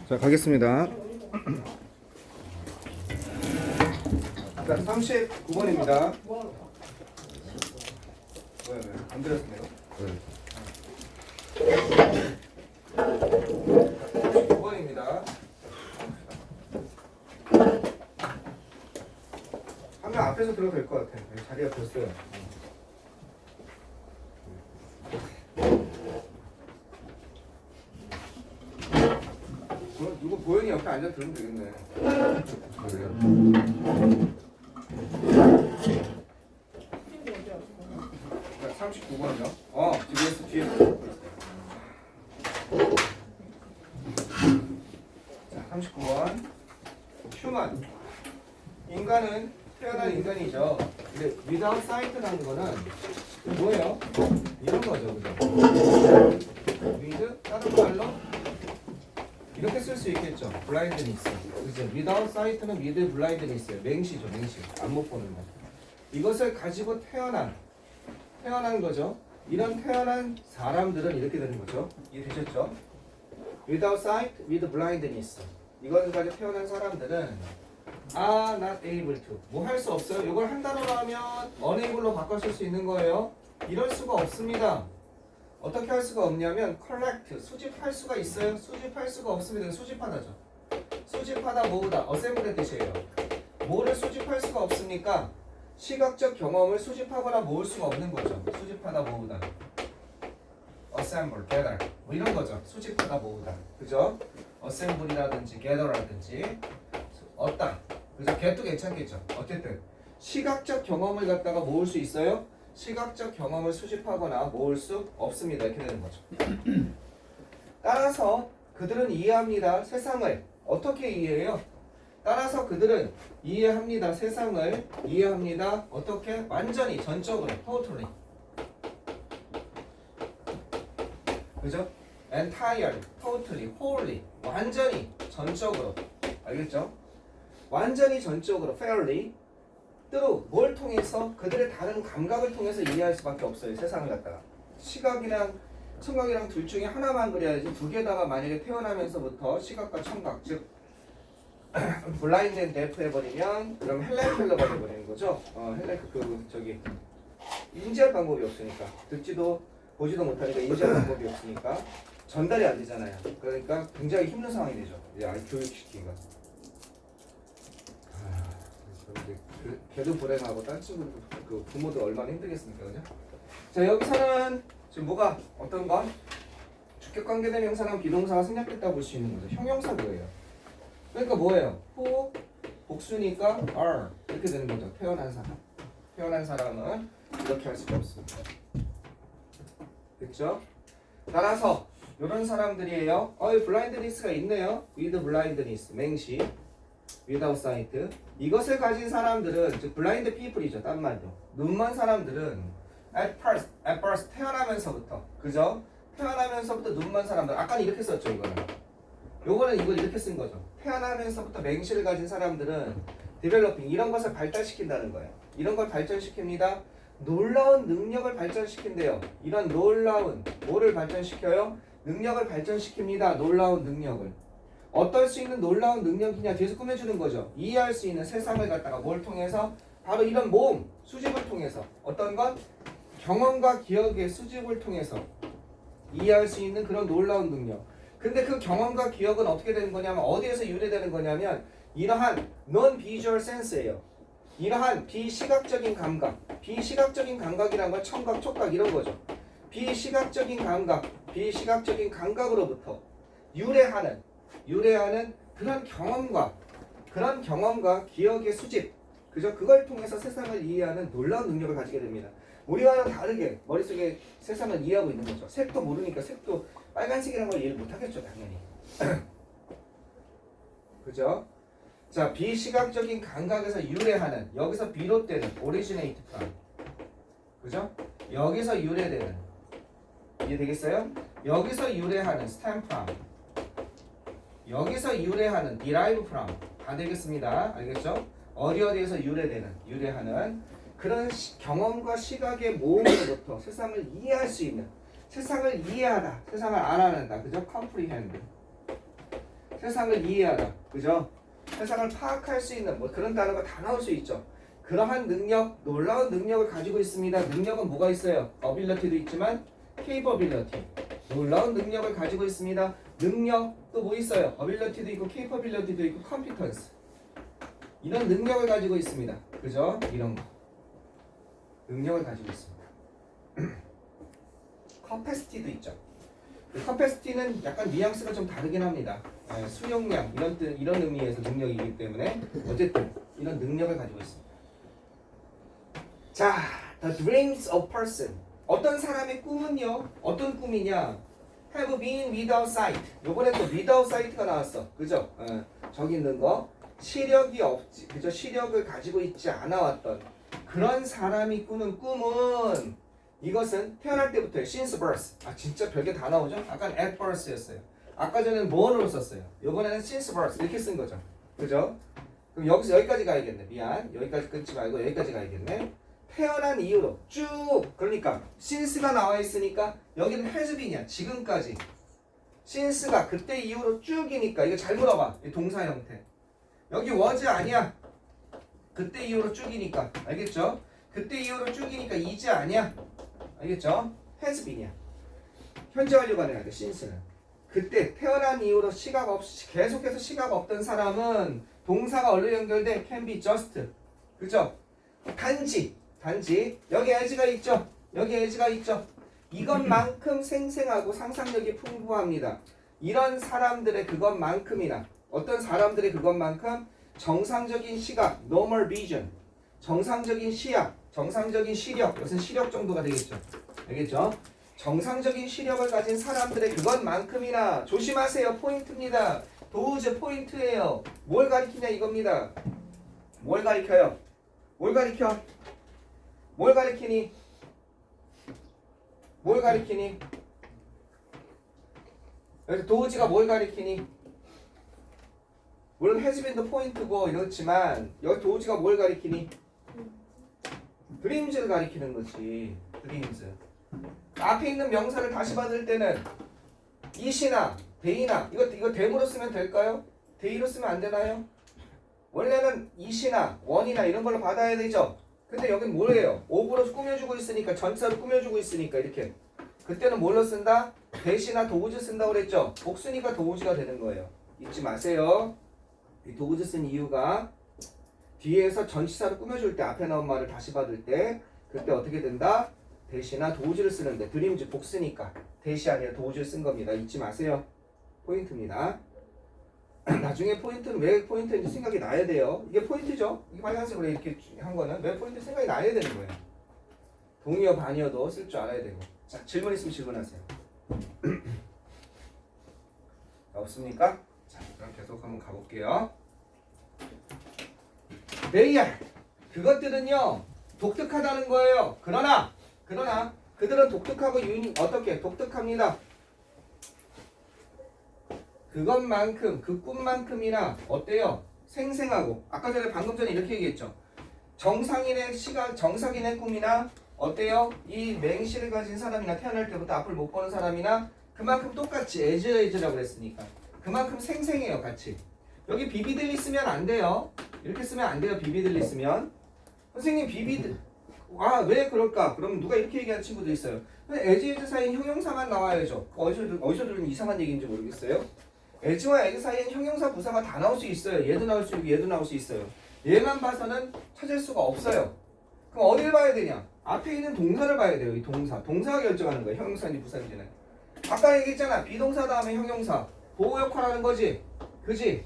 자, 가겠습니다. 자, 39번입니다. 왜? 안 들었네요. 39번입니다. 한명 앞에서 들어도 될 것 같아. 자리가 됐어요. 누구 보영이 옆에 앉아 들으면 되겠네. 자, 39번이요. GBS 뒤에. 자, 39번. 휴먼. 인간은 태어난 인간이죠. 근데 without sight라는 거는 뭐예요? 이런 거죠, 그죠? with 다른 말로 이렇게 쓸 수 있겠죠. blindness. 그죠? without sight는 with blindness예요. 맹시죠, 맹시. 안 못 보는 거. 이것을 가지고 태어난 거죠. 이런 태어난 사람들은 이렇게 되는 거죠. 이해되셨죠? without sight, with blindness. 이것을 가지고 태어난 사람들은 are not able to. 뭐 할 수 없어요. 이걸 한 단어로 하면 unable로 바꿔줄 수 있는 거예요. 이럴 수가 없습니다. 어떻게 할 수가 없냐면 collect, 수집할 수가 있어요. 수집할 수가 없습니다. 수집하다죠. 수집하다 모으다, assemble의 뜻이에요. 뭐를 수집할 수가 없습니까? 시각적 경험을 수집하거나 모을 수가 없는 거죠. 수집하다 모으다, assemble, gather 뭐 이런 거죠. 수집하다 모으다, 그죠? assemble이라든지 gather라든지 얻다, 그죠? get도 괜찮겠죠. 어쨌든 시각적 경험을 갖다가 모을 수 있어요. 시각적 경험을 수집하거나 모을 수 없습니다. 이렇게 되는 거죠. 따라서 그들은 이해합니다. 세상을 어떻게 이해해요? 따라서 그들은 이해합니다. 세상을 이해합니다. 어떻게? 완전히, 전적으로, totally. 그죠? entirely, totally, wholly. 완전히, 전적으로. 알겠죠? 완전히, 전적으로, fairly. 때로 뭘 통해서? 그들의 다른 감각을 통해서 이해할 수밖에 없어요. 세상을 갖다가. 시각이랑 청각이랑 둘 중에 하나만 그려야지 두 개다가 만약에 태어나면서부터 시각과 청각, 즉 블라인드 앤 데프 해버리면 그럼 헬렌 켈러가 돼버리는 거죠. 헬렌 저기 인지할 방법이 없으니까, 듣지도 보지도 못하니까 인지할 방법이 없으니까 전달이 안 되잖아요. 그러니까 굉장히 힘든 상황이 되죠. 아이 교육시키기가. 걔도 불행하고 딴 친구도 그 부모도 얼마나 힘들겠습니까, 그죠? 자, 여기서는 지금 뭐가 어떤 거? 주격관계대명사랑 비동사가 생략됐다고 볼 수 있는 거죠. 형용사 그거예요. 그러니까 뭐예요? who 복수니까 are 이렇게 되는 거죠. 태어난 사람. 태어난 사람은 이렇게 할 수가 없습니다. 됐죠? 따라서 이런 사람들이에요. 블라인드니스가 있네요. with blindness 맹시. without sight. 이것을 가진 사람들은 즉 블라인드 피플이죠. 딴 말로 눈먼 사람들은 at first 태어나면서부터, 그죠? 태어나면서부터 눈먼 사람들. 아까는 이렇게 썼죠. 요거는 이걸 이렇게 쓴 거죠. 태어나면서부터 맹시를 가진 사람들은 developing 이런 것을 발달시킨다는 거예요. 이런 걸 발전시킵니다. 놀라운 능력을 발전시킨대요. 이런 놀라운 뭐를 발전시켜요? 능력을 발전시킵니다. 놀라운 능력을. 어떨 수 있는 놀라운 능력이냐? 뒤에서 꾸며주는 거죠. 이해할 수 있는 세상을 갖다가 뭘 통해서? 바로 이런 모음, 수집을 통해서. 어떤 것? 경험과 기억의 수집을 통해서 이해할 수 있는 그런 놀라운 능력. 근데 그 경험과 기억은 어떻게 되는 거냐면 어디에서 유래되는 거냐면 이러한 non-visual sense예요. 이러한 비시각적인 감각. 비시각적인 감각이란 건 청각, 촉각 이런 거죠. 비시각적인 감각, 비시각적인 감각으로부터 유래하는 그런 경험과 기억의 수집, 그죠? 그걸 통해서 세상을 이해하는 놀라운 능력을 가지게 됩니다. 우리와는 다르게 머릿속에 세상을 이해하고 있는 거죠. 색도 모르니까 색도 빨간색이라는 걸 이해를 못하겠죠, 당연히. 그죠? 자, 비시각적인 감각에서 유래하는, 여기서 비롯되는 originate from, 그죠? 여기서 유래되는, 이해되겠어요? 여기서 유래하는 stem from, 여기서 유래하는 derive from 다 되겠습니다. 알겠죠? 어디에서 유래하는 그런 경험과 시각의 모음으로부터 세상을 이해할 수 있는, 세상을 이해하다, 세상을 알아낸다, 그죠? comprehend. 세상을 이해하다. 그죠? 세상을 파악할 수 있는 뭐 그런 단어가 다 나올 수 있죠. 그러한 능력, 놀라운 능력을 가지고 있습니다. 능력은 뭐가 있어요? ability도 있지만 capability. 놀라운 능력을 가지고 있습니다. 능력 또 뭐 있어요? ability도 있고 capability도 있고 competence. 이런 능력을 가지고 있습니다. 그죠? 이런 거. 능력을 가지고 있습니다. capacity도 있죠. capacity는 약간 뉘앙스가 좀 다르긴 합니다. 수용량 이런 의미에서 능력이기 때문에 어쨌든 이런 능력을 가지고 있습니다. 자, the dreams of person. 어떤 사람의 꿈은요? 어떤 꿈이냐? have been without sight. 요번에 또 without sight가 나왔어. 그죠? 저기 있는 거. 시력이 없지. 그죠? 시력을 가지고 있지 않아 왔던 그런 사람이 꾸는 꿈은 이것은 태어날 때부터요. since birth. 아 진짜 별게 다 나오죠? 아까는 at birth였어요. 아까 전에는 born으로 썼어요. 요번에는 since birth 이렇게 쓴 거죠. 그죠? 그럼 여기서 여기까지 가야겠네. 미안. 여기까지 끊지 말고 여기까지 가야겠네. 태어난 이후로 쭉 그러니까 since가 나와 있으니까 여기는 has been이야. 지금까지. since가 그때 이후로 쭉이니까 이거 잘 물어봐. 이 동사 형태. 여기 was 아니야. 그때 이후로 쭉이니까. 알겠죠? 그때 이후로 쭉이니까 is 아니야. 알겠죠? has been이야. 현재 완료가 돼야 돼. since는. 그때 태어난 이후로 시각 없이 계속해서 시각 없던 사람은 동사가 얼로 연결돼? can be just. 그죠? 단지 여기 as가 있죠? 여기 as가 있죠? 이것만큼 생생하고 상상력이 풍부합니다. 이런 사람들의 그것만큼이나 어떤 사람들의 그것만큼 정상적인 시각, normal vision, 정상적인 시야, 정상적인 시력, 이것은 시력 정도가 되겠죠. 알겠죠? 정상적인 시력을 가진 사람들의 그것만큼이나 조심하세요. 포인트입니다. 도우즈 포인트예요. 뭘 가리키냐 이겁니다. 뭘 가리켜요? 뭘 가리켜? 뭘 가리키니? 뭘 가리키니? 여기서 도우지가 뭘 가리키니? 물론 해즈빈도 포인트고 이렇지만 여기 도우지가 뭘 가리키니? 드림즈를 가리키는 거지. 드림즈. 앞에 있는 명사를 다시 받을 때는 이시나 데이나 이거 대무로 쓰면 될까요? 데이로 쓰면 안 되나요? 원래는 이시나 원이나 이런 걸로 받아야 되죠. 근데 여긴 뭐예요? 오브로 꾸며주고 있으니까 전사로 꾸며주고 있으니까 이렇게 그때는 뭘로 쓴다? 대시나 도우즈 쓴다고 그랬죠? 복수니까 도우즈가 되는 거예요. 잊지 마세요. 이 도우즈 쓴 이유가 뒤에서 전치사로 꾸며줄 때 앞에 나온 말을 다시 받을 때 그때 어떻게 된다? 대시나 도우즈를 쓰는데 드림즈 복수니까 대시 아니라 도우즈를 쓴 겁니다. 잊지 마세요. 포인트입니다. 나중에 포인트는 왜 포인트인지 생각이 나야 돼요. 이게 포인트죠. 이게 빨간색으로 이렇게 한 거는 왜 포인트 생각이 나야 되는 거예요. 동의어 반의어도 쓸 줄 알아야 되고. 자, 질문 있으면 질문하세요. 없습니까? 자, 그럼 계속 한번 가볼게요. 레이알 그것들은요 독특하다는 거예요. 그러나 그들은 독특하고 어떻게 독특합니다. 그것만큼 그 꿈만큼이나 어때요? 생생하고 아까 전에 방금 전에 이렇게 얘기했죠. 정상인의 시각 정상인의 꿈이나 어때요? 이 맹시를 가진 사람이나 태어날 때부터 앞을 못 보는 사람이나 그만큼 똑같이 에즈라고 그랬으니까 그만큼 생생해요. 같이 여기 비비들리 쓰면 안 돼요. 이렇게 쓰면 안 돼요. 비비들리 쓰면 선생님 비비들 왜 그럴까? 그럼 누가 이렇게 얘기하는 친구도 있어요. 에즈 사이엔 형용사만 나와야죠. 어디서 들은 이상한 얘기인지 모르겠어요. 에즈와 에즈 사이엔 형용사 부사가 다 나올 수 있어요. 얘도 나올 수 있고 얘도 나올 수 있어요. 얘만 봐서는 찾을 수가 없어요. 그럼 어딜 봐야 되냐? 앞에 있는 동사를 봐야 돼요. 이 동사가 결정하는 거예요. 형용사인지 부사인지는. 아까 얘기했잖아. 비동사 다음에 형용사 보호 역할하는 거지. 그지?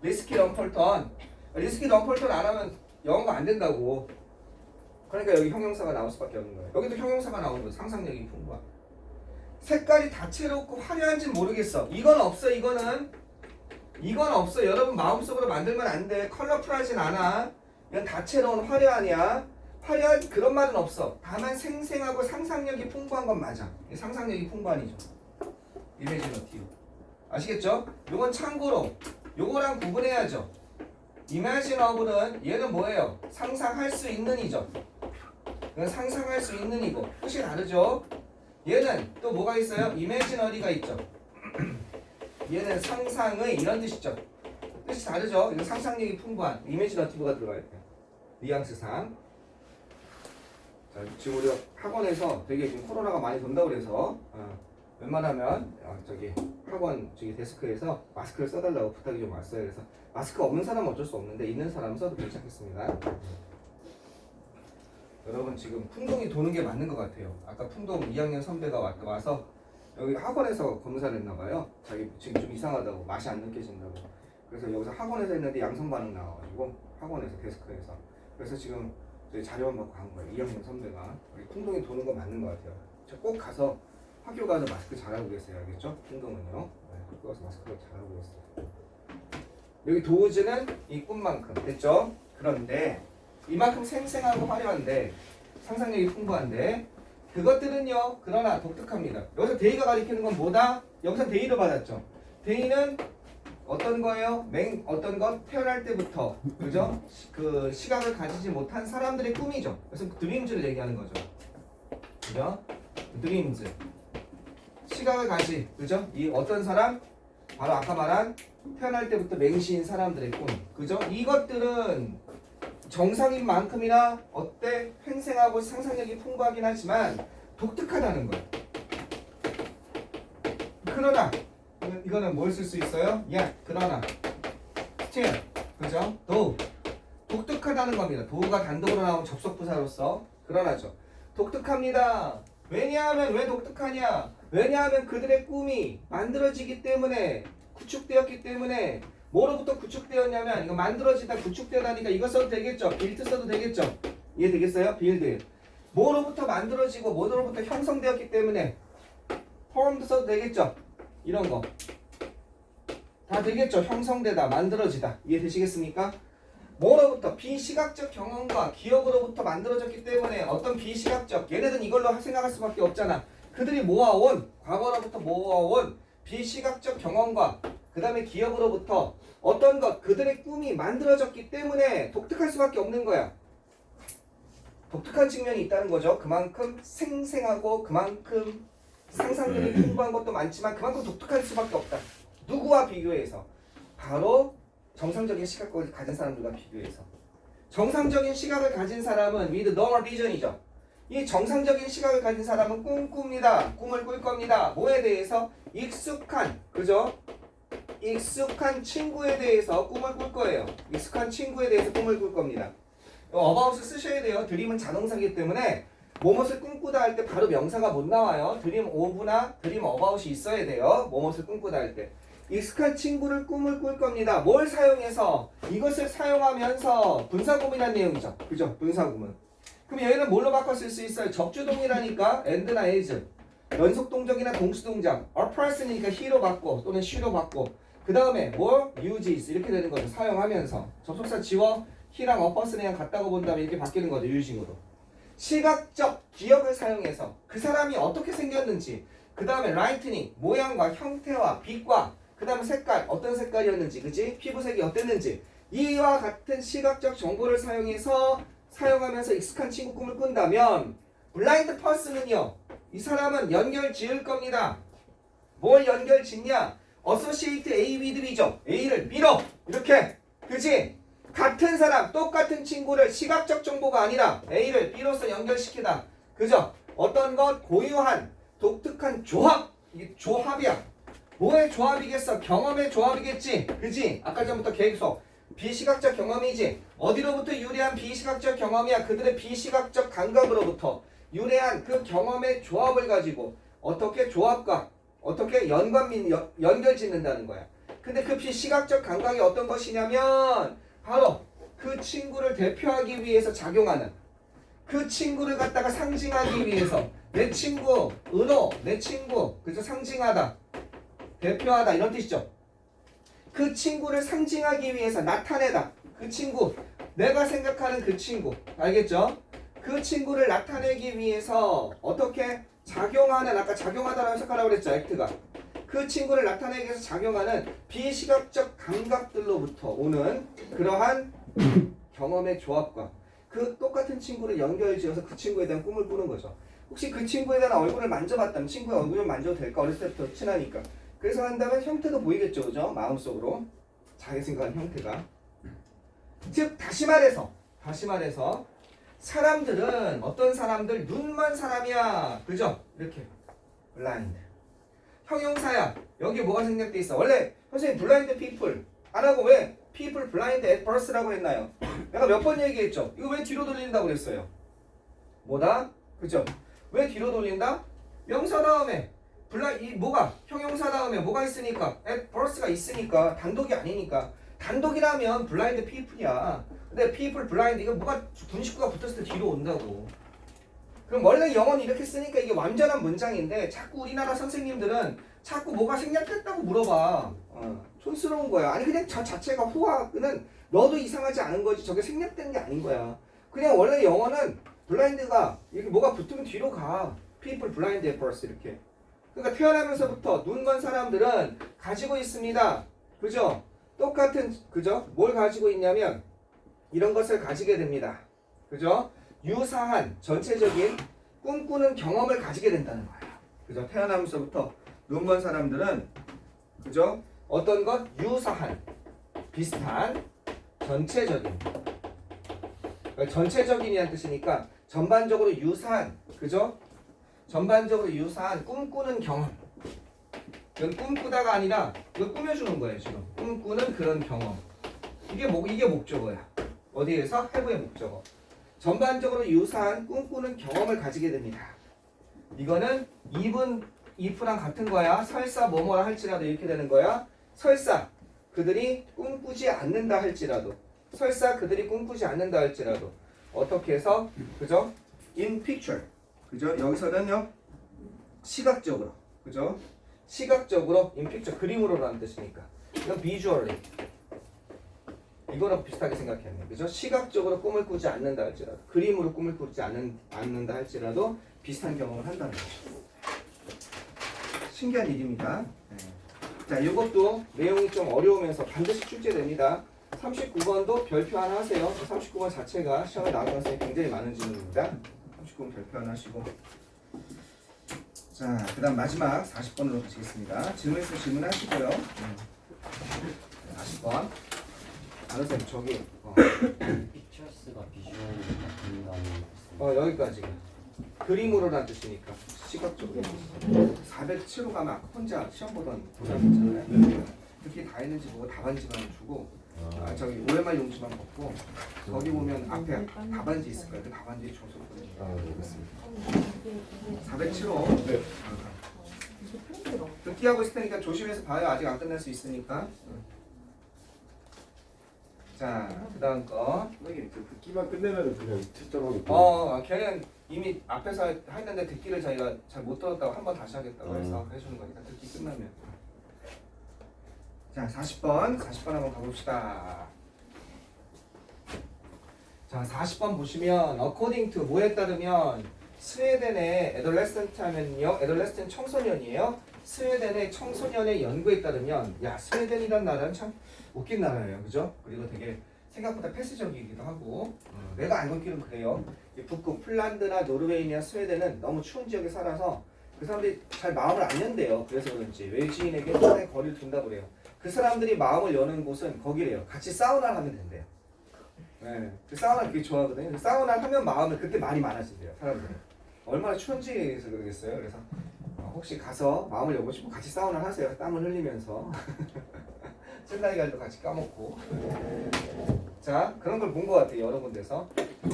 리스키 럼펄턴 안 하면 영어가 안 된다고. 그러니까 여기 형용사가 나올 수밖에 없는 거예요. 여기도 형용사가 나오는 거예요. 상상력이 풍부한. 색깔이 다채롭고 화려한지는 모르겠어. 이건 없어. 이건 없어. 여러분 마음속으로 만들면 안 돼. 컬러풀하진 않아. 이건 다채로운 화려하냐. 화려한 그런 말은 없어. 다만 생생하고 상상력이 풍부한 건 맞아. 상상력이 풍부한이죠. 이미지너티브. 아시겠죠? 요건 참고로 요거랑 구분해야죠. 이미지너블은 얘는 뭐예요? 상상할 수 있는 이죠. 이건 상상할 수 있는 이고 뜻이 다르죠. 얘는 또 뭐가 있어요? 이미지너리가 있죠. 얘는 상상의 이런 뜻이죠. 뜻이 다르죠. 이거 상상력이 풍부한 이미지너티브가 들어가야 돼요. 뉘앙스상. 자, 지금 우리가 학원에서 되게 지금 코로나가 많이 돈다고 그래서 웬만하면 저기 학원 저기 데스크에서 마스크를 써달라고 부탁이 좀 왔어요. 그래서 마스크 없는 사람은 어쩔 수 없는데 있는 사람은 써도 괜찮겠습니다. 여러분 지금 풍동이 도는 게 맞는 것 같아요. 아까 풍동 2학년 선배가 와서 여기 학원에서 검사를 했나봐요. 자기 지금 좀 이상하다고 맛이 안 느껴진다고. 그래서 여기서 학원에서 했는데 양성 반응 나와가지고 학원에서 데스크에서 그래서 지금 저희 자료만 받고 간 거예요. 2학년 선배가 여기 풍동이 도는 거 맞는 것 같아요. 저 꼭 가서 학교 가서 마스크 잘하고 계세요. 알겠죠? 풍동은요. 네, 학교 가서 마스크를 잘하고 계세요. 여기 도우즈는 이 꿈만큼 됐죠? 그런데 이만큼 생생하고 화려한데 상상력이 풍부한데 그것들은요 그러나 독특합니다. 여기서 데이가 가리키는 건 뭐다? 여기서 데이를 받았죠. 데이는 어떤 거예요? 어떤 것 태어날 때부터 그죠? 그 시각을 가지지 못한 사람들의 꿈이죠. 그래서 드림즈를 얘기하는 거죠. 그죠? 드림즈 시각을 가지 그죠? 이 어떤 사람 바로 아까 말한 태어날 때부터 맹시인 사람들의 꿈 그죠? 이것들은 정상인 만큼이나 어때? 횡생하고 상상력이 풍부하긴 하지만 독특하다는 거예요. 그러나 이거는 뭘 쓸 수 있어요? 그러나 still 그죠? though 독특하다는 겁니다. do가 단독으로 나온 접속부사로서 그러나죠. 독특합니다. 왜냐하면 왜 독특하냐? 왜냐하면 그들의 꿈이 만들어지기 때문에 구축되었기 때문에 뭐로부터 구축되었냐면 이거 만들어지다 구축되다니까 이거 써도 되겠죠? 빌드 써도 되겠죠? 이해되겠어요? 빌드 뭐로부터 만들어지고 뭐로부터 형성되었기 때문에 formed 써도 되겠죠? 이런 거 다 되겠죠? 형성되다 만들어지다 이해되시겠습니까? 뭐로부터 비시각적 경험과 기억으로부터 만들어졌기 때문에 어떤 비시각적 얘네들은 이걸로 생각할 수밖에 없잖아. 그들이 모아온 과거로부터 모아온 비시각적 경험과 그 다음에 기억으로부터 어떤 것 그들의 꿈이 만들어졌기 때문에 독특할 수밖에 없는 거야. 독특한 측면이 있다는 거죠. 그만큼 생생하고 그만큼 상상력이 풍부한 것도 많지만 그만큼 독특할 수밖에 없다. 누구와 비교해서? 바로 정상적인 시각을 가진 사람들과 비교해서. 정상적인 시각을 가진 사람은 with normal vision이죠. 이 정상적인 시각을 가진 사람은 꿈꿉니다. 꿈을 꿀 겁니다. 뭐에 대해서? 익숙한, 그죠? 익숙한 친구에 대해서 꿈을 꿀 거예요. 익숙한 친구에 대해서 꿈을 꿀 겁니다. 어바웃을 쓰셔야 돼요. 드림은 자동사기 때문에 뭐뭇을 꿈꾸다 할 때 바로 명사가 못 나와요. 드림 오브나 드림 어바웃이 있어야 돼요. 뭐뭇을 꿈꾸다 할 때. 익숙한 친구를 꿈을 꿀 겁니다. 뭘 사용해서? 이것을 사용하면서 분사구문이라는 내용이죠. 그죠? 분사구문. 그럼 얘는 뭘로 바꿔 쓸 수 있어요? 접주동이라니까 and나 as. 연속동적이나 동수동작. a person이니까 he로 바꿔 또는 she로 바꿔. 그 다음에 뭐? uses 이렇게 되는 거죠. 사용하면서. 접속사 지워 he랑 a person이랑 같다고 본다면 이렇게 바뀌는 거죠. using으로. 시각적 기억을 사용해서 그 사람이 어떻게 생겼는지 그 다음에 라이트닝 모양과 형태와 빛과 그 다음에 색깔 어떤 색깔이었는지 그지 피부색이 어땠는지 이와 같은 시각적 정보를 사용하면서 익숙한 친구 꿈을 꾼다면 블라인드 퍼슨은요 이 사람은 연결 지을 겁니다. 뭘 연결 짓냐? associate A with B죠. A를 밀어 이렇게 그지? 같은 사람, 똑같은 친구를 시각적 정보가 아니라 A를 B로서 연결시키다. 그죠? 어떤 것 고유한 독특한 조합. 이게 조합이야. 뭐의 조합이겠어? 경험의 조합이겠지. 그지? 아까 전부터 계속 비시각적 경험이지. 어디로부터 유래한 비시각적 경험이야? 그들의 비시각적 감각으로부터 유래한 그 경험의 조합을 가지고 어떻게 조합과 어떻게 연결 짓는다는 거야. 근데 그 비시각적 감각이 어떤 것이냐면 바로 그 친구를 대표하기 위해서 작용하는 그 친구를 갖다가 상징하기 위해서 내 친구, 은호, 내 친구, 그래서 상징하다, 대표하다 이런 뜻이죠. 그 친구를 상징하기 위해서 나타내다. 그 친구, 내가 생각하는 그 친구, 알겠죠? 그 친구를 나타내기 위해서 어떻게 작용하는 아까 작용하다라고 해석하라고 그랬죠, 액트가. 그 친구를 나타내기 위해서 작용하는 비시각적 감각들로부터 오는 그러한 경험의 조합과 그 똑같은 친구를 연결지어서 그 친구에 대한 꿈을 꾸는 거죠. 혹시 그 친구에 대한 얼굴을 만져봤다면 친구의 얼굴을 만져도 될까? 어렸을 때부터 친하니까. 그래서 한다면 형태도 보이겠죠, 그죠? 마음속으로 자기 생각한 형태가. 즉 다시 말해서 사람들은 어떤 사람들 눈만 사람이야, 그죠? 이렇게 블라인드. 형용사야. 여기 뭐가 생략돼 있어? 원래 선생님 블라인드 피플 안 하고 왜 people blind at birth라고 했나요? 내가 몇 번 얘기했죠? 이거 왜 뒤로 돌린다고 그랬어요? 뭐다? 그죠? 왜 뒤로 돌린다? 명사 다음에 이 뭐가? 형용사 다음에 뭐가 있으니까? at birth가 있으니까 단독이 아니니까. 단독이라면 blind people이야. 근데 people blind 이거 뭐가 분식구가 붙었을 때 뒤로 온다고. 그럼 원래 영어는 이렇게 쓰니까 이게 완전한 문장인데 자꾸 우리나라 선생님들은 자꾸 뭐가 생략됐다고 물어봐. 촌스러운 거야. 아니 그냥 저 자체가 후화는 너도 이상하지 않은 거지 저게 생략된 게 아닌 거야. 그냥 원래 영어는 블라인드가 이렇게 뭐가 붙으면 뒤로 가. people blind at birth 이렇게. 그러니까 태어나면서부터 눈 건 사람들은 가지고 있습니다. 그죠? 똑같은 그죠? 뭘 가지고 있냐면 이런 것을 가지게 됩니다. 그죠? 유사한 전체적인 꿈꾸는 경험을 가지게 된다는 거예요. 그죠? 태어나면서부터 눈 건 사람들은 그죠? 어떤 것? 유사한, 비슷한, 전체적인. 그러니까 전체적인이란 뜻이니까 전반적으로 유사한, 그죠? 전반적으로 유사한 꿈꾸는 경험. 이건 꿈꾸다가 아니라 이거 꾸며주는 거예요 지금. 꿈꾸는 그런 경험. 이게 목적어야. 어디에서? have의 목적어. 전반적으로 유사한 꿈꾸는 경험을 가지게 됩니다. 이거는 even if랑 같은 거야. 설사 뭐뭐라 할지라도 이렇게 되는 거야. 설사 그들이 꿈꾸지 않는다 할지라도. 설사 그들이 꿈꾸지 않는다 할지라도. 어떻게 해서? 그죠? in picture. 그죠? 여기서는요. 시각적으로. 그죠? 시각적으로 in picture 그림으로라는 뜻이니까. 이건 visually. 이거랑 비슷하게 생각했네. 그죠? 시각적으로 꿈을 꾸지 않는다 할지라도, 그림으로 꿈을 꾸지 않는다 할지라도 비슷한 경험을 한다는 거죠. 신기한 일입니다. 네. 자, 이것도 내용이 좀 어려우면서 반드시 출제됩니다. 39번도 별표 하나 하세요. 39번 자체가 시험에 나올 가능성이 굉장히 많은 질문입니다. 39번 별표 하나 하시고. 자, 그 다음 마지막 40번으로 가시겠습니다. 질문에서 질문하시고요. 40번. 다른 쌤 저기 피처스가 비주얼이 여기까지 그림으로란 뜻이니까 시각적으로 407호 가면 아까 혼자 시험 보던 보상 있잖아요. 그렇게 다 했는지 보고 답안지만 주고 저기 OMR 용지만 벗고 거기 보면 앞에 답안지 있을 거예요. 그 답안지 줘서 보내주겠습니다. 407호 네. 듣기하고 있을 테니까 조심해서 봐요. 아직 안 끝날 수 있으니까. 자, 그 다음 거. 듣기만 끝내면 그냥 채점하고. 걔는 이미 앞에서 했는데 듣기를 자기가 잘 못 들었다고 한 번 다시 하겠다고 해서 해주는 거니까 듣기 끝나면. 자, 40번 한번 가봅시다. 자, 40번 보시면 according to 뭐에 따르면 스웨덴의 adolescent 하면요, adolescent 청소년이에요. 스웨덴의 청소년의 연구에 따르면, 야, 스웨덴이란 나라는 참 웃긴 나라예요, 그죠? 그리고 되게 생각보다 폐쇄적이기도 하고, 내가 알고 있기는 그래요. 북극 핀란드나 노르웨이나 스웨덴은 너무 추운 지역에 살아서 그 사람들이 잘 마음을 안 연대요. 그래서 그런지 외지인에게 상당히 거리를 둔다고 그래요. 그 사람들이 마음을 여는 곳은 거기래요. 같이 사우나를 하면 된대요. 네, 그 사우나 되게 좋아하거든요. 그 사우나를 하면 마음을 그때 말이 많아진대요, 사람들이. 얼마나 추운지에서 그러겠어요. 그래서 혹시 가서 마음을 여보시고 같이 사우나를 하세요. 땀을 흘리면서 셀라이갈도 같이 까먹고. 자, 그런 걸 본 것 같아요, 여러 군데서.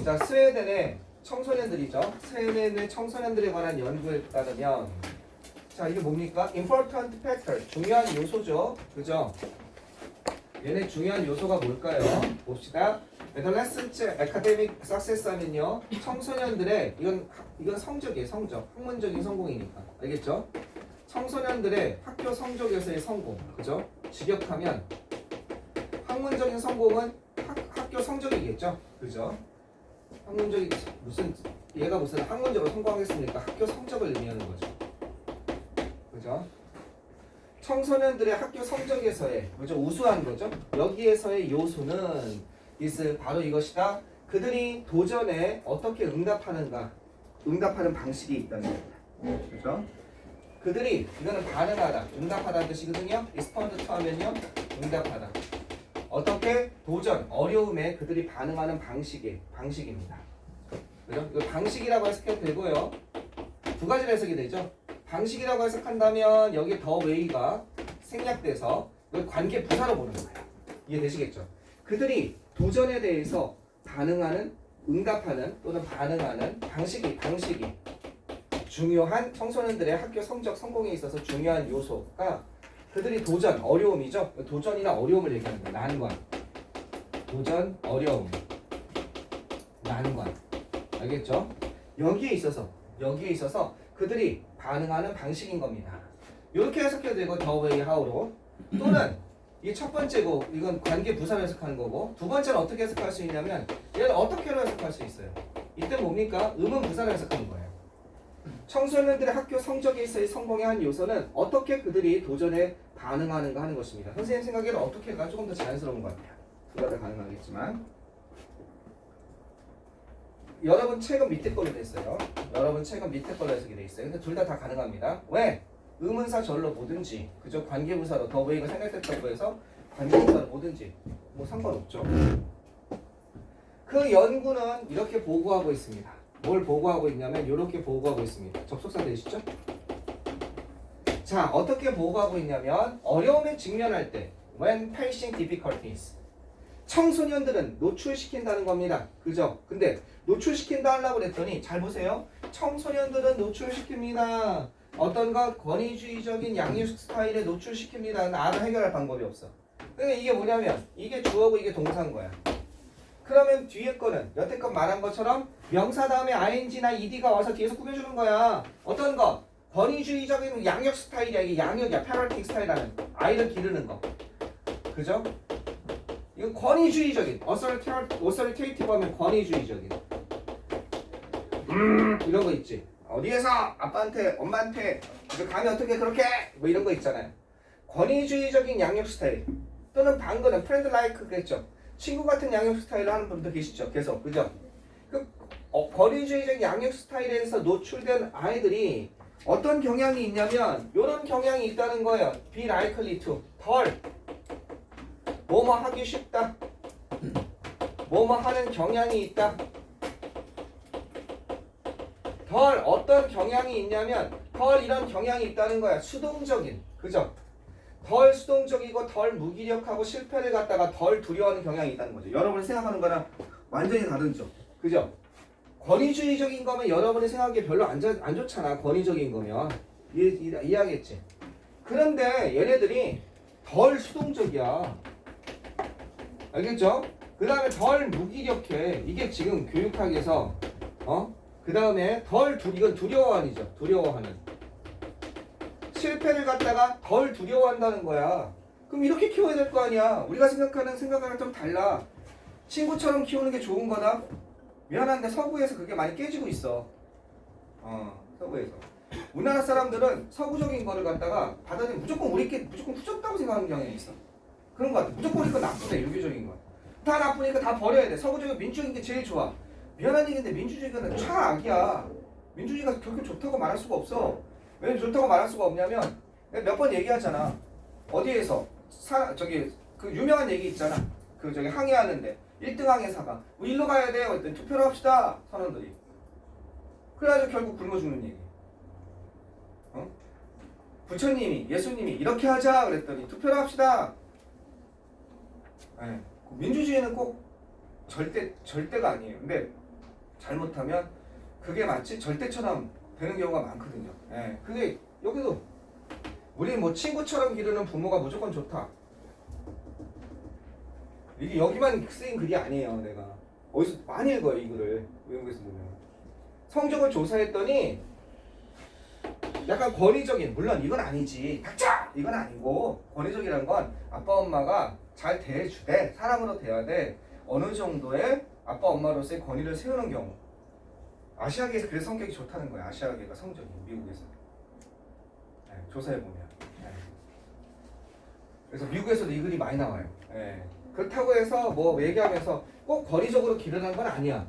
자, 스웨덴의 청소년들이죠. 스웨덴의 청소년들에 관한 연구에 따르면, 자, 이게 뭡니까? important factor, 중요한 요소죠, 그죠? 얘네 중요한 요소가 뭘까요? 봅시다. adolescent academic success 하면요, 청소년들의 이건 성적이에요, 성적. 학문적인 성공이니까, 알겠죠? 청소년들의 학교 성적에서의 성공, 그죠? 직역하면 학문적인 성공은 학교 성적이겠죠, 그죠? 학문적인 얘가 무슨 학문적으로 성공하겠습니까? 학교 성적을 의미하는 거죠, 그죠? 청소년들의 학교 성적에서의 그죠? 우수한 거죠. 여기에서의 요소는 바로 이것이다. 그들이 도전에 어떻게 응답하는가, 응답하는 방식이 있다는 겁니다. 그죠? 그들이 이거는 반응하다, 응답하다는 뜻이거든요. respond to 하면요, 응답하다. 어떻게? 도전, 어려움에 그들이 반응하는 방식입니다. 그죠? 이거 방식이라고 해석해도 되고요. 두 가지로 해석이 되죠. 방식이라고 해석한다면 여기 더 웨이가 생략돼서 관계 부사로 보는 거예요. 이해되시겠죠? 그들이 도전에 대해서 반응하는, 응답하는 또는 반응하는 방식이 중요한 청소년들의 학교 성적 성공에 있어서 중요한 요소가 그들이 도전, 어려움이죠. 도전이나 어려움을 얘기하는 거예요. 난관. 도전, 어려움. 난관. 알겠죠? 여기에 있어서 그들이 반응하는 방식인 겁니다. 이렇게 해석해도 되고 더 웨이 하우로 또는 이게 첫 번째고 이건 관계 부사로 해석하는 거고 두 번째는 어떻게 해석할 수 있냐면 얘는 어떻게로 해석할 수 있어요. 이때 뭡니까? 의문 부사로 해석하는 거예요. 청소년들의 학교 성적에 있어의 성공의 한 요소는 어떻게 그들이 도전에 반응하는가 하는 것입니다. 선생님 생각에는 어떻게가 조금 더 자연스러운 것 같아요. 둘 다 가능하겠지만 여러분 책은 밑에 걸로 돼 있어요. 여러분 책은 밑에 걸로 해석이 돼 있어요. 근데 둘 다 가능합니다. 왜? 의문사 절로 뭐든지 그죠? 관계부사로 더 웨이가 생략됐다고 해서 관계부사로 뭐든지 뭐 상관없죠. 그 연구는 이렇게 보고하고 있습니다. 뭘 보고하고 있냐면 이렇게 보고하고 있습니다. 접속사 되시죠? 자, 어떻게 보고하고 있냐면 어려움에 직면할 때 when facing difficulties 청소년들은 노출시킨다는 겁니다. 그죠? 근데 노출시킨다 하려고 그랬더니 잘 보세요. 청소년들은 노출시킵니다. 어떤 것 권위주의적인 양육 스타일에 노출시킵니다. 나도 해결할 방법이 없어. 그러니까 이게 뭐냐면 이게 주어고 이게 동사인 거야. 그러면 뒤에 거는 여태껏 말한 것처럼 명사 다음에 ing나 ed가 와서 뒤에서 꾸며주는 거야. 어떤 것? 권위주의적인 양육 스타일이야. 이게 양육이야. 패러팅 스타일이라는 아이를 기르는 거. 그죠? 이거 권위주의적인 authoritative 하면 권위주의적인 이런 거 있지. 어디에서 아빠한테 엄마한테 감히 어떻게 그렇게 뭐 이런 거 있잖아요. 권위주의적인 양육 스타일 또는 방금은 friend like 그랬죠. 친구 같은 양육 스타일을 하는 분도 계시죠. 계속 그죠? 권위주의적인 양육 스타일에서 노출된 아이들이 어떤 경향이 있냐면 이런 경향이 있다는 거예요. be likely to 덜 뭐뭐 하기 쉽다. 뭐뭐 하는 경향이 있다. 덜 어떤 경향이 있냐면 덜 이런 경향이 있다는 거야. 수동적인. 그죠? 덜 수동적이고 덜 무기력하고 실패를 갖다가 덜 두려워하는 경향이 있다는 거죠. 여러분이 생각하는 거랑 완전히 다르죠. 그죠? 권위주의적인 거면 여러분이 생각하기에 별로 안 좋잖아. 권위적인 거면. 이해하겠지? 그런데 얘네들이 덜 수동적이야. 알겠죠? 그 다음에 덜 무기력해. 이게 지금 교육학에서 그 다음에 이건 두려워하는이죠. 두려워하는. 실패를 갖다가 덜 두려워한다는 거야. 그럼 이렇게 키워야 될 거 아니야. 우리가 생각하는 생각과는 좀 달라. 친구처럼 키우는 게 좋은 거다. 미안한데 서구에서 그게 많이 깨지고 있어. 서구에서. 우리나라 사람들은 서구적인 거를 갖다가 받아들이면 무조건 무조건 후졌다고 생각하는 경향이 있어. 그런 거 같아. 무조건 우리 거 나쁘네. 유교적인 거. 다 나쁘니까 다 버려야 돼. 서구적인 민주적인 게 제일 좋아. 미안한 얘기인데 민주주의가 최악이야. 민주주의가 그렇게 좋다고 말할 수가 없어. 왜 좋다고 말할 수가 없냐면 몇 번 얘기하잖아. 어디에서 그 유명한 얘기 있잖아. 항해하는데 1등 항해사가 일로 가야 돼요. 그랬더니 투표를 합시다. 선원들이. 그래가지고 결국 굶어 죽는 얘기. 부처님이 예수님이 이렇게 하자 그랬더니 투표를 합시다. 네. 민주주의는 꼭 절대가 아니에요. 근데 잘못하면 그게 마치 절대처럼 되는 경우가 많거든요. 네. 그게 여기도 우리 뭐 친구처럼 기르는 부모가 무조건 좋다. 이게 여기만 쓰인 글이 아니에요. 내가 어디서 많이 읽어요. 이 글을 외국에서 보면. 성적을 조사했더니 약간 권위적인, 물론 이건 아니지. 각자! 이건 아니고 권위적이라는 건 아빠 엄마가 잘 대해주되 사람으로 대해야 돼. 어느 정도의 아빠 엄마로서의 권위를 세우는 경우. 아시아계에서 그래서 성격이 좋다는 거야. 아시아계가 성적이 미국에서. 네, 조사해보면. 네. 그래서 미국에서도 이 글이 많이 나와요. 네. 그렇다고 해서 뭐 얘기하면서 꼭 권위적으로 기르는 건 아니야.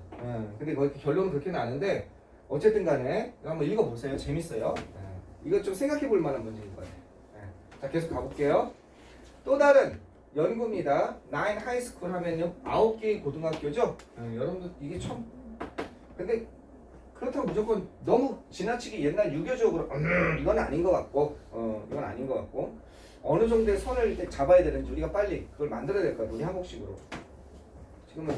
근데 결론은 그렇게 나는데 어쨌든 간에 한번 읽어보세요. 재밌어요. 이거 좀 생각해 볼 만한 문제인 거예요. 네. 자, 계속 가볼게요. 또 다른 연구입니다. 9 하이스쿨 하면요 9개의 고등학교죠. 여러분들 이게 참 근데 그렇다고 무조건 너무 지나치게 옛날 유교적으로 이건 아닌 것 같고 이건 아닌 것 같고 어느 정도의 선을 이렇게 잡아야 되는지 우리가 빨리 그걸 만들어야 될 거예요. 우리 한국식으로. 지금은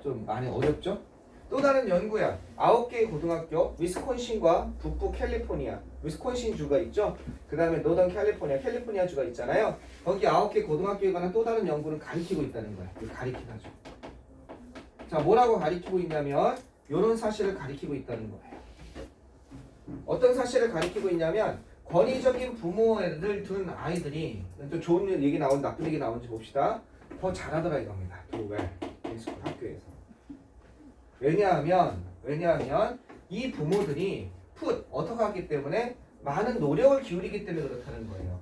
좀 많이 어렵죠? 또 다른 연구야. 9개의 고등학교, 위스콘신과 북부 캘리포니아, 위스콘신 주가 있죠? 그 다음에 노던 캘리포니아 주가 있잖아요. 거기 9개 고등학교에 관한 또 다른 연구는 가리키고 있다는 거야. 이걸 가리키다죠. 자, 뭐라고 가리키고 있냐면 이런 사실을 가리키고 있다는 거예요. 어떤 사실을 가리키고 있냐면 권위적인 부모를 둔 아이들이 좀 좋은 얘기 나오는지 나쁜 얘기 나오는지 봅시다. 더 잘하더라 이겁니다. 왜? 학교에서. 왜냐하면 이 부모들이 어떻게 하기 때문에 많은 노력을 기울이기 때문에 그렇다는 거예요.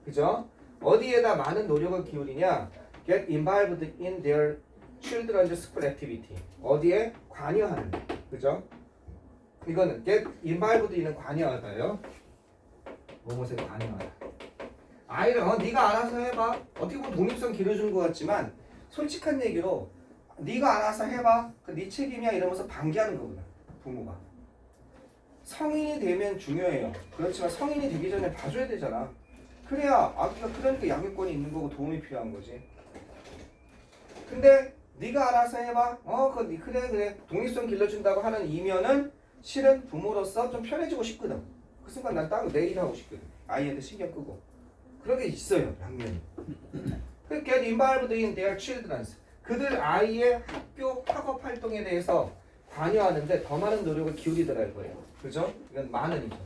그죠? 어디에다 많은 노력을 기울이냐? Get involved in their children's school activity. 어디에? 관여하는. 그죠? 이거는 get involved는 관여하다요. 뭐뭐에 관여하다. 아이를 네가 알아서 해봐. 어떻게 보면 독립성 길어주는 것 같지만 솔직한 얘기로 네가 알아서 해봐. 그 네 책임이야 이러면서 방기하는 거구나. 부모가. 성인이 되면 중요해요. 그렇지만 성인이 되기 전에 봐줘야 되잖아. 그래야 아기가 그러니까 양육권이 있는 거고 도움이 필요한 거지. 근데 네가 알아서 해봐. 그래. 독립성 길러준다고 하는 이면은 실은 부모로서 좀 편해지고 싶거든. 그 순간 난 따로 내 일 하고 싶거든. 아이한테 신경 끄고. 그런 게 있어요. 양면이. Get involved in their children's. 그들 아이의 학교 학업 활동에 대해서 관여하는데 더 많은 노력을 기울이더라 이거예요. 그죠? 이건 많은이죠.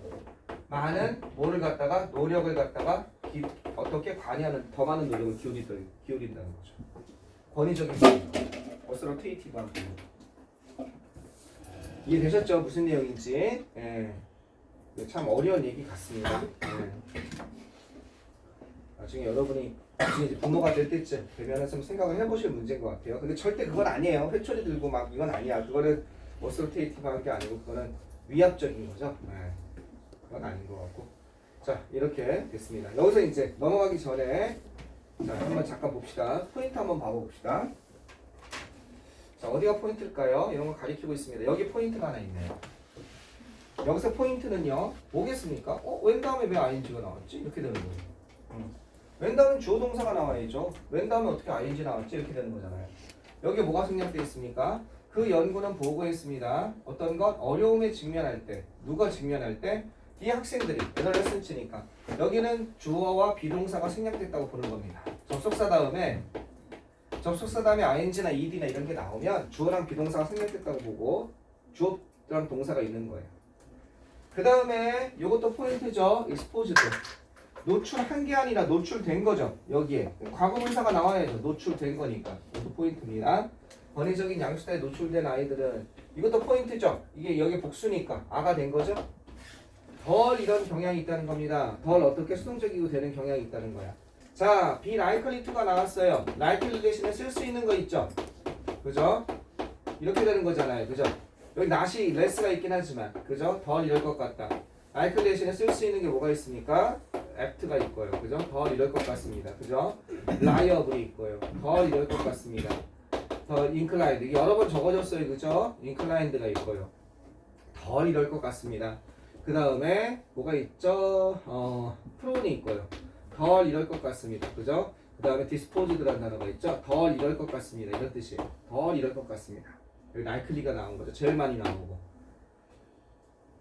많은 뭐를 갖다가 노력을 갖다가 어떻게 관여하는 더 많은 노력을 기울인다는 거죠. 권위적인 어스러테이티브한 부분. 이해되셨죠? 무슨 내용인지. 예. 참 어려운 얘기 같습니다. 예. 나중에 여러분이 이제 부모가 될 때쯤 되면은 좀 생각을 해보실 문제인 것 같아요. 근데 절대 그건 아니에요. 회초리 들고 막 이건 아니야. 그거는 어스러테이티브한 게 아니고 그거는 위압적인 거죠. 네. 그건 아닌 것 같고. 자, 이렇게 됐습니다. 여기서 이제 넘어가기 전에 자, 한번 잠깐 봅시다. 포인트 한번 봐봅시다. 자, 어디가 포인트일까요? 이런 거 가리키고 있습니다. 여기 포인트가 하나 있네요. 여기서 포인트는요. 뭐겠습니까? 웬 다음에 왜 ing가 나왔지? 이렇게 되는 거예요. 웬 다음에 주어 동사가 나와야죠. 웬 다음에 어떻게 ing 나왔지? 이렇게 되는 거잖아요. 여기 뭐가 생략되어 있습니까? 그 연구는 보고했습니다. 어떤 것? 어려움에 직면할 때. 누가 직면할 때? 이 학생들이. 레슨치니까. 여기는 주어와 비동사가 생략됐다고 보는 겁니다. 접속사 다음에 ing나 ed나 이런 게 나오면 주어랑 비동사가 생략됐다고 보고 주어랑 동사가 있는 거예요. 그 다음에 이것도 포인트죠. exposed. 노출한 게 아니라 노출된 거죠. 여기에 과거분사가 나와야죠. 노출된 거니까. 이것도 포인트입니다. 권위적인 양수다에 노출된 아이들은 이것도 포인트죠. 이게 여기 복수니까 아가 된 거죠. 덜 이런 경향이 있다는 겁니다. 덜 어떻게 수동적이고 되는 경향이 있다는 거야. 자, be likely to가 나왔어요. likely 대신에 쓸 수 있는 거 있죠. 그죠? 이렇게 되는 거잖아요. 그죠? 여기 not이 less가 있긴 하지만 그죠? 덜 이럴 것 같다. likely 대신에 쓸 수 있는 게 뭐가 있습니까? apt가 있고요. 그죠? 덜 이럴 것 같습니다. 그죠? liable이 있고요. 덜 이럴 것 같습니다. 더 inclined. 여러 번 적어줬어요. 그죠? inclined가 있고요. 덜 이럴 것 같습니다. 그 다음에 뭐가 있죠? prone이 있고요. 덜 이럴 것 같습니다. 그죠? 그 다음에 disposed라는 단어가 있죠? 덜 이럴 것 같습니다. 이런 뜻이에요. 덜 이럴 것 같습니다. 여기 likely가 나온 거죠. 제일 많이 나오고.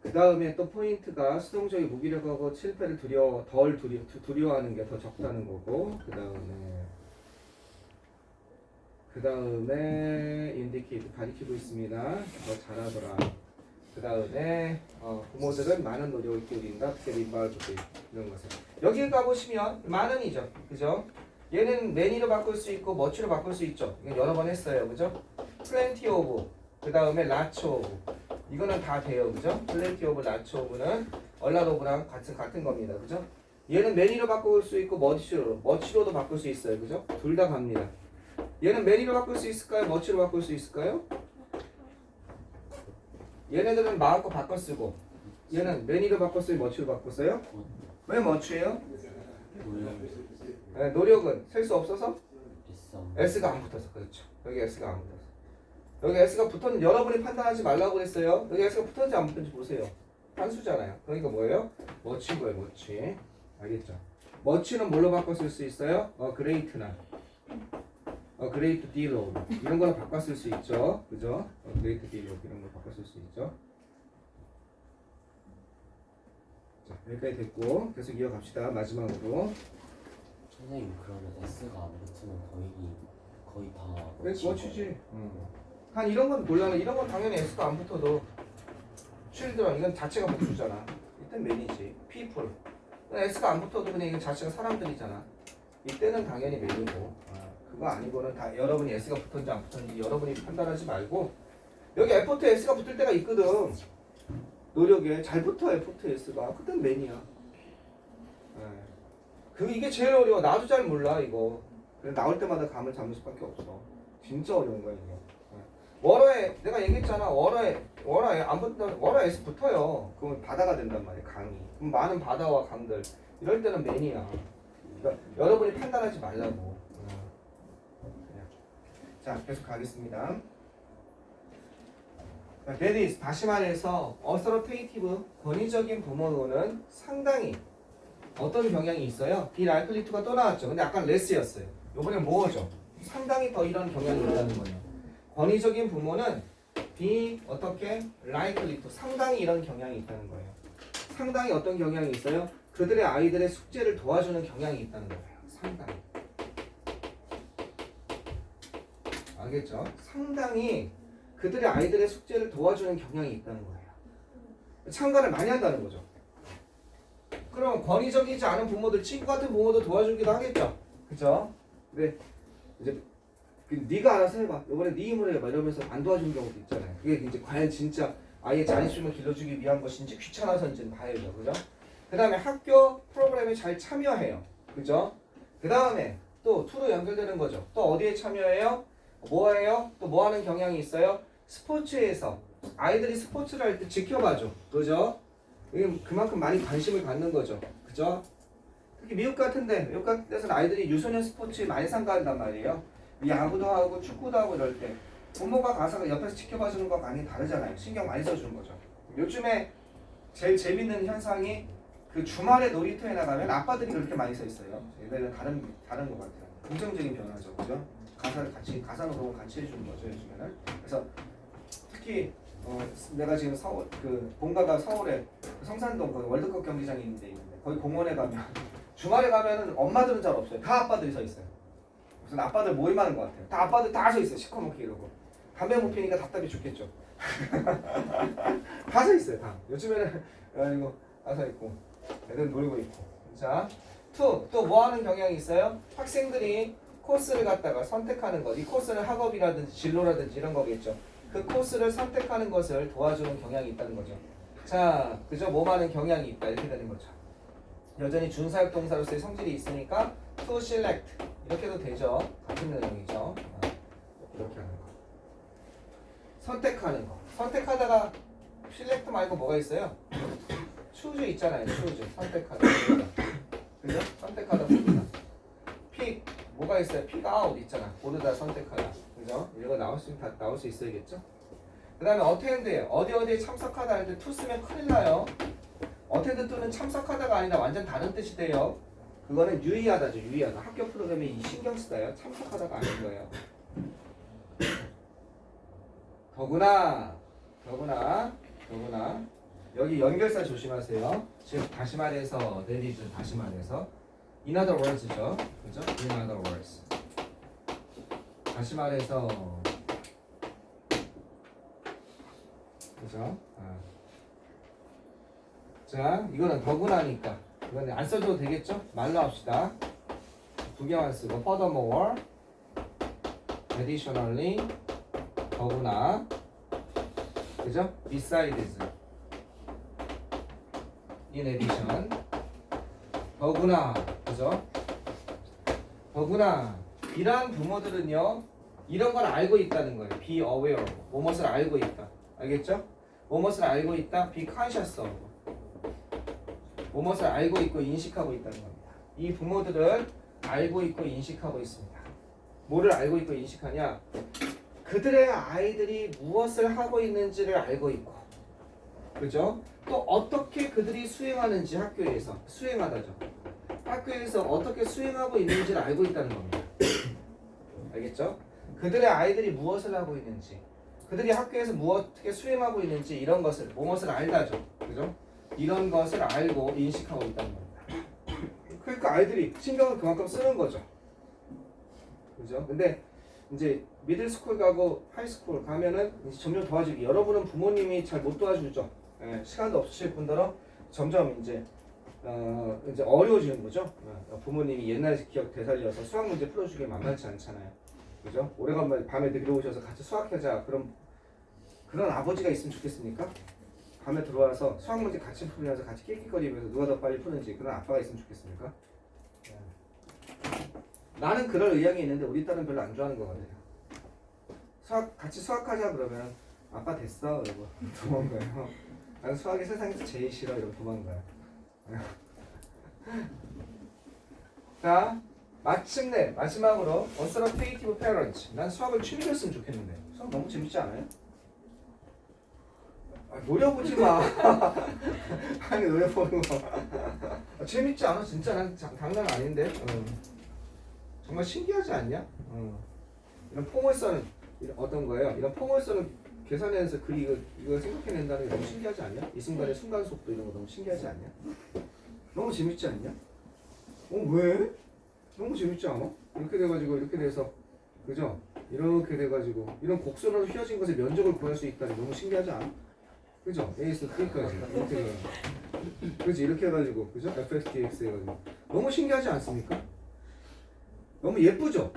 그 다음에 또 포인트가 수동적인 무기력하고 실패를 두려워하는 게 더 적다는 거고. 그 다음에 indicate 가리키고 있습니다. 더 잘하더라. 그 다음에 부모들은 많은 노력을 기울인다. get involved 이런 것을. 여기 가보시면 많은이죠. 그죠? 얘는 many로 바꿀 수 있고 much로 바꿀 수 있죠. 이건 여러 번 했어요. 그죠? plenty of 그 다음에 lots of 이거는 다 돼요. 그죠? plenty of, lots of는 a lot of랑 같은 겁니다. 그죠? 얘는 many로 바꿀 수 있고 much로도 바꿀 수 있어요. 그죠? 둘 다 갑니다. 얘는 many로 바꿀 수 있을까요? much로 바꿀 수 있을까요? 얘네들은 마음껏 바꿔 쓰고 얘는 many로 바꿨어요? much로 바꿨어요? 왜 much예요? 네, 노력은 셀 수 없어서? S가 안 붙어서. 그렇죠. 여기 S가 안 붙어서. 여기 S가 붙었는지 여러분이 판단하지 말라고 그랬어요. 여기 S가 붙었는지 안 붙었는지 보세요. 한수잖아요. 그러니까 뭐예요? much인 거예요. much. 알겠죠? much는 뭘로 바꿔 쓸 수 있어요? great나 great deal of 이런 거로 바꿔 쓸 수 있죠. 그죠? great deal of 이런 거 바꿔 쓸 수 있죠. 자, 여기까지 됐고 계속 이어갑시다. 마지막으로. 선생님 그러면 S가 안 붙으면 거의 다 왜 much지? 한 이런 건 몰라. 이런 건 당연히 S가 안 붙어도 children 이건 자체가 복수잖아. 이땐 man이지. people S가 안 붙어도 그냥 이건 자체가 사람들이잖아. 이때는 당연히 man이고 그거 아니고는 다 여러분이 S가 붙었는지 안 붙었는지 여러분이 판단하지 말고 여기 F2 S가 붙을 때가 있거든. 노력에 잘 붙어 F2 S가 그땐 man이야. 이게 제일 어려워. 나도 잘 몰라 이거. 그래 나올 때마다 감을 잡을 수밖에 없어. 진짜 어려운 거야 이거. 월어에 내가 얘기했잖아. 월어에 안 붙는 월어 S 붙어요. 그러면 바다가 된단 말이야. 강이. 그럼 많은 바다와 강들 이럴 때는 맨이야. 그러니까 여러분이 판단하지 말라고. 자 계속 가겠습니다. That is 다시 말해서 authoritative 권위적인 부모는 상당히 어떤 경향이 있어요? be likely to가 또 나왔죠. 근데 아까 less였어요. 이번에 뭐죠? 상당히 더 이런 경향이 있다는 거예요. 권위적인 부모는 be 어떻게 likely to 상당히 이런 경향이 있다는 거예요. 상당히 어떤 경향이 있어요? 그들의 아이들의 숙제를 도와주는 경향이 있다는 거예요. 상당히. 알겠죠? 상당히 그들의 아이들의 숙제를 도와주는 경향이 있다는 거예요. 참관을 많이 한다는 거죠. 그럼 권위적이지 않은 부모들, 친구 같은 부모도 도와주기도 하겠죠. 그죠? 근데 이제 네가 알아서 해봐. 이번에 네 힘으로 해봐. 이러면서 안 도와주는 경우도 있잖아요. 그게 이제 과연 진짜 아이의 자립심을 길러주기 위한 것인지 귀찮아서인지는 봐야죠. 그죠? 그 다음에 학교 프로그램에 잘 참여해요. 그죠? 그 다음에 또 투로 연결되는 거죠. 또 어디에 참여해요? 뭐해요? 또 뭐 하는 경향이 있어요? 스포츠에서 아이들이 스포츠를 할 때 지켜봐줘. 그죠? 이게 그만큼 많이 관심을 갖는 거죠. 그죠? 특히 미국 같은 데서는 아이들이 유소년 스포츠에 많이 참가한단 말이에요. 야구도 하고 축구도 하고 이럴 때 부모가 가서 옆에서 지켜봐주는 거 많이 다르잖아요. 신경 많이 써주는 거죠. 요즘에 제일 재밌는 현상이 그 주말에 놀이터에 나가면 아빠들이 그렇게 많이 서 있어요. 얘네는 다른 것 같아요. 긍정적인 변화죠. 그죠? 가사노동을 같이 해주는 거죠. 요즘에는. 그래서 특히 내가 지금 본가가 서울에 성산동 거기 월드컵 경기장이 있는데 거기 공원에 가면 주말에 가면은 엄마들은 잘 없어요. 다 아빠들이 서 있어요. 무슨 아빠들 모임하는 것 같아요. 다 아빠들 다 서 있어요. 시커멓게 이러고 담배 못 피니까 답답해 죽겠죠. 다 서 있어요. 다. 요즘에는 이거 다 서 있고 애들 놀고 있고. 자, 또 뭐 하는 경향이 있어요? 학생들이 코스를 갖다가 선택하는 것. 이 코스는 학업이라든지 진로라든지 이런 거겠죠. 그 코스를 선택하는 것을 도와주는 경향이 있다는 거죠. 자, 그죠? 뭐 하는 경향이 있다 이렇게 되는 거죠. 여전히 준사역 동사로서의 성질이 있으니까 to select 이렇게도 되죠. 같은 내용이죠. 이렇게 하는 거. 선택하는 거. 선택하다가 select 말고 뭐가 있어요? choose 있잖아요. choose. 선택하다. 그죠? 선택하다 고르다. pick 뭐가 있어요? pick out 있잖아. 고르다 선택하다. 그죠? 이런 거 다 나올 수 있어야겠죠? 그 다음에 attend에 어디에 참석하다 할 때 to 쓰면 큰일 나요. attend to는 참석하다가 아니라 완전 다른 뜻이 돼요. 그거는 유의하다죠. 유의하다. 학교 프로그램에 이 신경 쓰다요. 참석하다가 아닌 거예요. 더구나 여기 연결사 조심하세요. 즉 다시 말해서 내리죠. 다시 말해서 in other words죠. 그죠? in other words. 다시 말해서 그죠? 자, 이거는 더구나니까 이건 안 써줘도 되겠죠? 말로 합시다. 두 개만 쓰고 furthermore, additionally, 더구나, 그죠? besides, in addition, 더구나, 그죠? 더구나 이러한 부모들은요 이런 걸 알고 있다는 거예요. be aware, 뭐뭇을 알고 있다. 알겠죠? 뭐뭇을 알고 있다. be conscious of, 무엇을 알고 있고 인식하고 있다는 겁니다. 이 부모들을 알고 있고 인식하고 있습니다. 뭐를 알고 있고 인식하냐? 그들의 아이들이 무엇을 하고 있는지를 알고 있고, 그죠? 또 어떻게 그들이 수행하는지 학교에서 수행하다죠. 학교에서 어떻게 수행하고 있는지를 알고 있다는 겁니다. 알겠죠? 그들의 아이들이 무엇을 하고 있는지, 그들이 학교에서 어떻게 수행하고 있는지 이런 것을 무엇을 알다죠. 그죠? 이런 것을 알고 인식하고 있다는 겁니다. 그러니까 아이들이 신경을 그만큼 쓰는 거죠. 그죠? 근데 이제 미들스쿨 가고 하이스쿨 가면은 이제 점점 도와주기. 여러분은 부모님이 잘 못 도와주죠. 예, 시간도 없으실 뿐더러 점점 이제 어려워지는 거죠. 부모님이 옛날 기억 되살려서 수학 문제 풀어주기 만만치 않잖아요. 그죠? 오래간만에 밤에 들어오셔서 같이 수학하자. 그런 아버지가 있으면 좋겠습니까? 밤에 들어와서 수학 문제 같이 풀면서 같이 낄낄거리면서 누가 더 빨리 푸는지 그런 아빠가 있으면 좋겠습니까? 나는 그럴 의향이 있는데 우리 딸은 별로 안 좋아하는 것 같아요. 같이 수학하자 그러면 아빠 됐어 이러고 도망가요. 나는 수학이 세상에서 제일 싫어 이러고 도망가요. 자, 마침내 마지막으로 Authoritative Parents. 난 수학을 취미로 했으면 좋겠는데 수학 너무 재밌지 않아요? 노려보지 마. 아니 노려보는 거 재밌지 않아? 진짜 난 장난 아닌데. 정말 신기하지 않냐? 이런 포물선은 어떤 거예요? 이런 포물선을 계산해서 이걸 생각해낸다는 게 너무 신기하지 않냐? 이 순간의 순간 속도 이런 거 너무 신기하지 않냐? 너무 재밌지 않냐? 왜? 너무 재밌지 않아? 이렇게 돼가지고 이렇게 돼서 그죠? 이렇게 돼가지고 이런 곡선으로 휘어진 것의 면적을 구할 수 있다니 너무 신기하지 않아? 그죠? A에서 B까지 그렇지 이렇게 해가지고 그죠? fx dx 해가지고 너무 신기하지 않습니까? 너무 예쁘죠?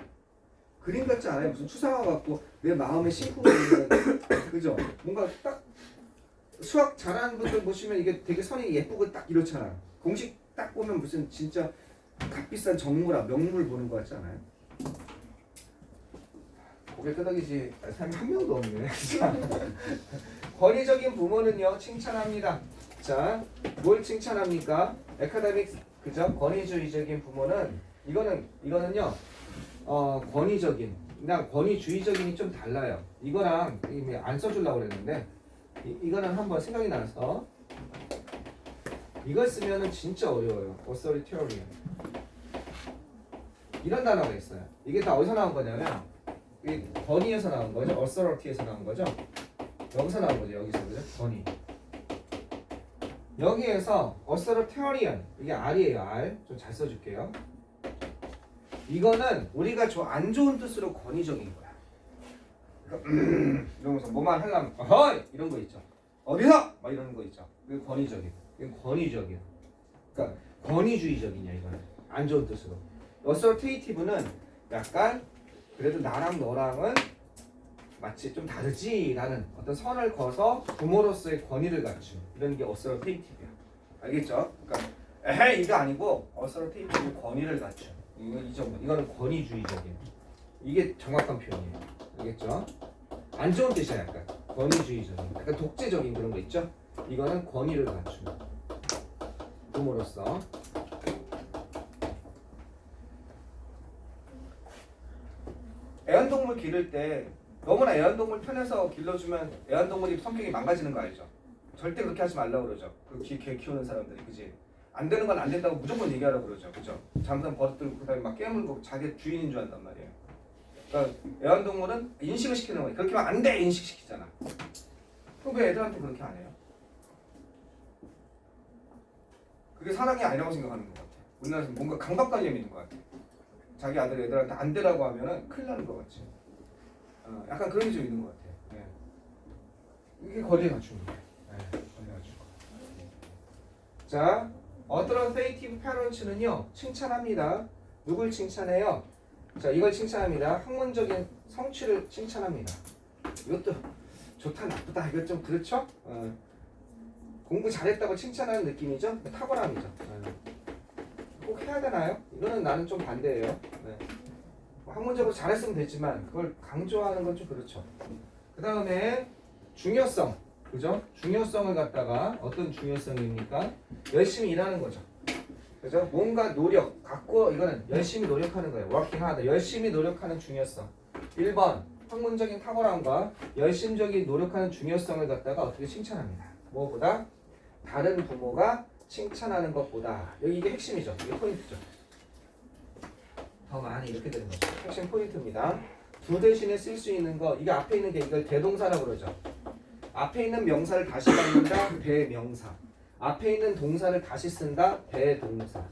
그림 같지 않아요? 무슨 추상화 같고 내 마음에 심쿵이 있는 그죠? 뭔가 딱 수학 잘하는 분들 보시면 이게 되게 선이 예쁘고 딱 이렇잖아요. 공식 딱 보면 무슨 진짜 값비싼 정물아 명물 보는 거 같지 않아요? 고개 끄덕이지 사람이 한 명도 없네. 권위적인 부모는요 칭찬합니다. 자, 뭘 칭찬합니까? 에카데믹 그죠? 권위주의적인 부모는 이거는요 권위적인 그냥 권위주의적인이 좀 달라요. 이거랑 안 써주려고 그랬는데 이거는 한번 생각이 나서 이걸 쓰면은 진짜 어려워요. authoritarian 이런 단어가 있어요. 이게 다 어디서 나온 거냐면 이 권위에서 나온 거죠. authority에서 나온 거죠. 여기서 나온 거죠. 여기서 그죠? 권위. 여기에서 authoritarian 이게 R이에요. R 좀 잘 써줄게요. 이거는 우리가 안 좋은 뜻으로 권위적인 거야. 그러니까 이러면서 뭐만 하려면 어허이 이런 거 있죠. 어디서 막 이러는 거 있죠. 그게 권위적인. 이건 권위적이야. 그러니까 권위주의적이냐 이거는 안 좋은 뜻으로. authoritative는 약간 그래도 나랑 너랑은 마치 좀 다르지라는 어떤 선을 그어서 부모로서의 권위를 갖춘 이런 게 authoritative야. 알겠죠? 그러니까 에헤이 이거 아니고 authoritative의 권위를 갖춘 이 정도. 이거는 권위주의적인. 이게 정확한 표현이에요. 알겠죠? 안 좋은 뜻이야 약간. 권위주의적인. 약간 독재적인 그런 거 있죠? 이거는 권위를 갖춘 부모로서. 애완동물 기를 때 너무나 애완동물 편해서 길러주면 애완동물이 성격이 망가지는 거 알죠? 절대 그렇게 하지 말라고 그러죠. 개 키우는 사람들이 그지? 안 되는 건 안 된다고 무조건 얘기하라고 그러죠. 그죠? 잘못하면 버릇들고 그다음에 막 깨물고 자기 주인인 줄 안단 말이에요. 그러니까 애완동물은 인식을 시키는 거예요. 그렇게 하면 안 돼 인식시키잖아. 그럼 왜 애들한테 그렇게 안 해요? 그게 사랑이 아니라고 생각하는 것 같아. 우리나라에서 뭔가 강박관념이 있는 것 같아. 자기 아들 애들한테 안 되라고 하면은 큰일 나는 것 같지. 약간 그런 게 좀 있는 것 같아. 네. 이게 권위에 갖춘 거예요. 네, 권위에 갖춘 거. 자, authoritative parents는요 칭찬합니다. 누굴 칭찬해요? 자, 이걸 칭찬합니다. 학문적인 성취를 칭찬합니다. 이것도 좋다 나쁘다 이거 좀 그렇죠? 공부 잘했다고 칭찬하는 느낌이죠? 탁월함이죠. 꼭 해야 되나요? 이거는 나는 좀 반대예요. 네. 학문적으로 잘했으면 됐지만 그걸 강조하는 건 좀 그렇죠. 그 다음에 중요성. 그죠? 중요성을 갖다가 어떤 중요성입니까? 열심히 일하는 거죠. 그죠? 뭔가 노력 갖고 이거는 열심히 노력하는 거예요. working hard. 열심히 노력하는 중요성. 1번 학문적인 탁월함과 열심적인 노력하는 중요성을 갖다가 어떻게 칭찬합니다. 무엇보다 다른 부모가 칭찬하는 것보다 여기 이게 핵심이죠. 이게 포인트죠. 더 많이 이렇게 되는 거죠. 핵심 포인트입니다. 두 대신에 쓸 수 있는 거 이게 앞에 있는 게 이걸 대동사라고 그러죠. 앞에 있는 명사를 다시 받는다 대명사. 앞에 있는 동사를 다시 쓴다 대동사.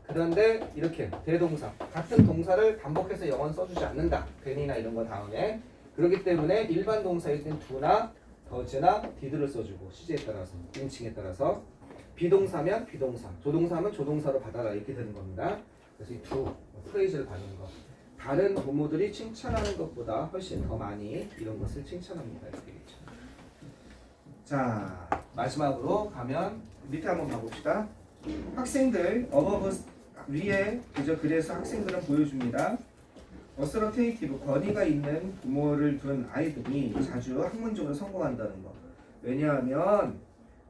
그런데 이렇게 대동사 같은 동사를 반복해서 영어는 써주지 않는다. then이나 이런 거 다음에 그렇기 때문에 일반 동사일 땐 do나 does나 did를 써주고 시제에 따라서 인칭에 따라서 비동사면 비동사 조동사면 조동사로 받아라 이렇게 되는 겁니다. 그래서 이 두 프레이즈를 받는 거 다른 부모들이 칭찬하는 것보다 훨씬 더 많이 이런 것을 칭찬합니다. 이렇게 되겠죠. 자 마지막으로 가면 밑에 한번 봐봅시다. 학생들 어버브 위에 그저 그래서 학생들은 보여줍니다. 어서러테이티브 권위가 있는 부모를 둔 아이들이 자주 학문적으로 성공한다는 거. 왜냐하면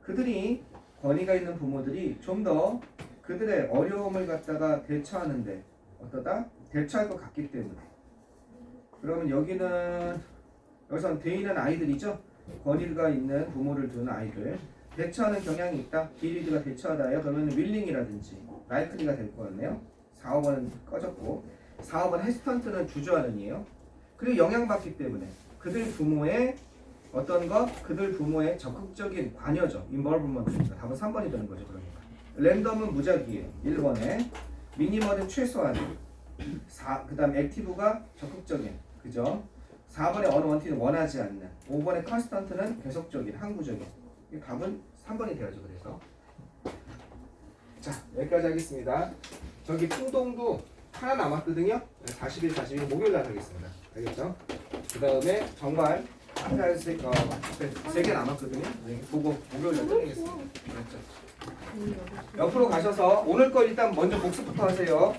그들이 권위가 있는 부모들이 좀 더 그들의 어려움을 갖다가 대처하는데 어떠다? 대처할 것 같기 때문에. 그러면 여기선 대인은 아이들이죠. 권위가 있는 부모를 둔 아이들. 대처하는 경향이 있다. 디리드가 대처하다예요. 그러면 willing이라든지 likely가 될 것 같네요. 4, 5번은 꺼졌고 4, 5번 헤스턴트는 주저하는이에요. 그리고 영향받기 때문에 그들 부모의 어떤 것? 그들 부모의 적극적인 관여죠. involvement입니다. 답은 3번이 되는 거죠. 그러니까 랜덤은 무작위예요. 1번에 미니멀은 최소한 그 다음 액티브가 적극적인 그죠? 4번에 언원티는 원하지 않는 5번에 컨스턴트는 계속적인 항구적인 이 답은 3번이 되어야죠. 그래서 자 여기까지 하겠습니다. 저기 풍동도 하나 남았거든요. 41, 42 목요일날 하겠습니다. 알겠죠? 그 다음에 정말 앞에 세 개 남았거든요. 네, 보고 목요일날 끝내겠습니다. 알겠죠? 옆으로 가셔서 오늘 거 일단 먼저 복습부터 하세요.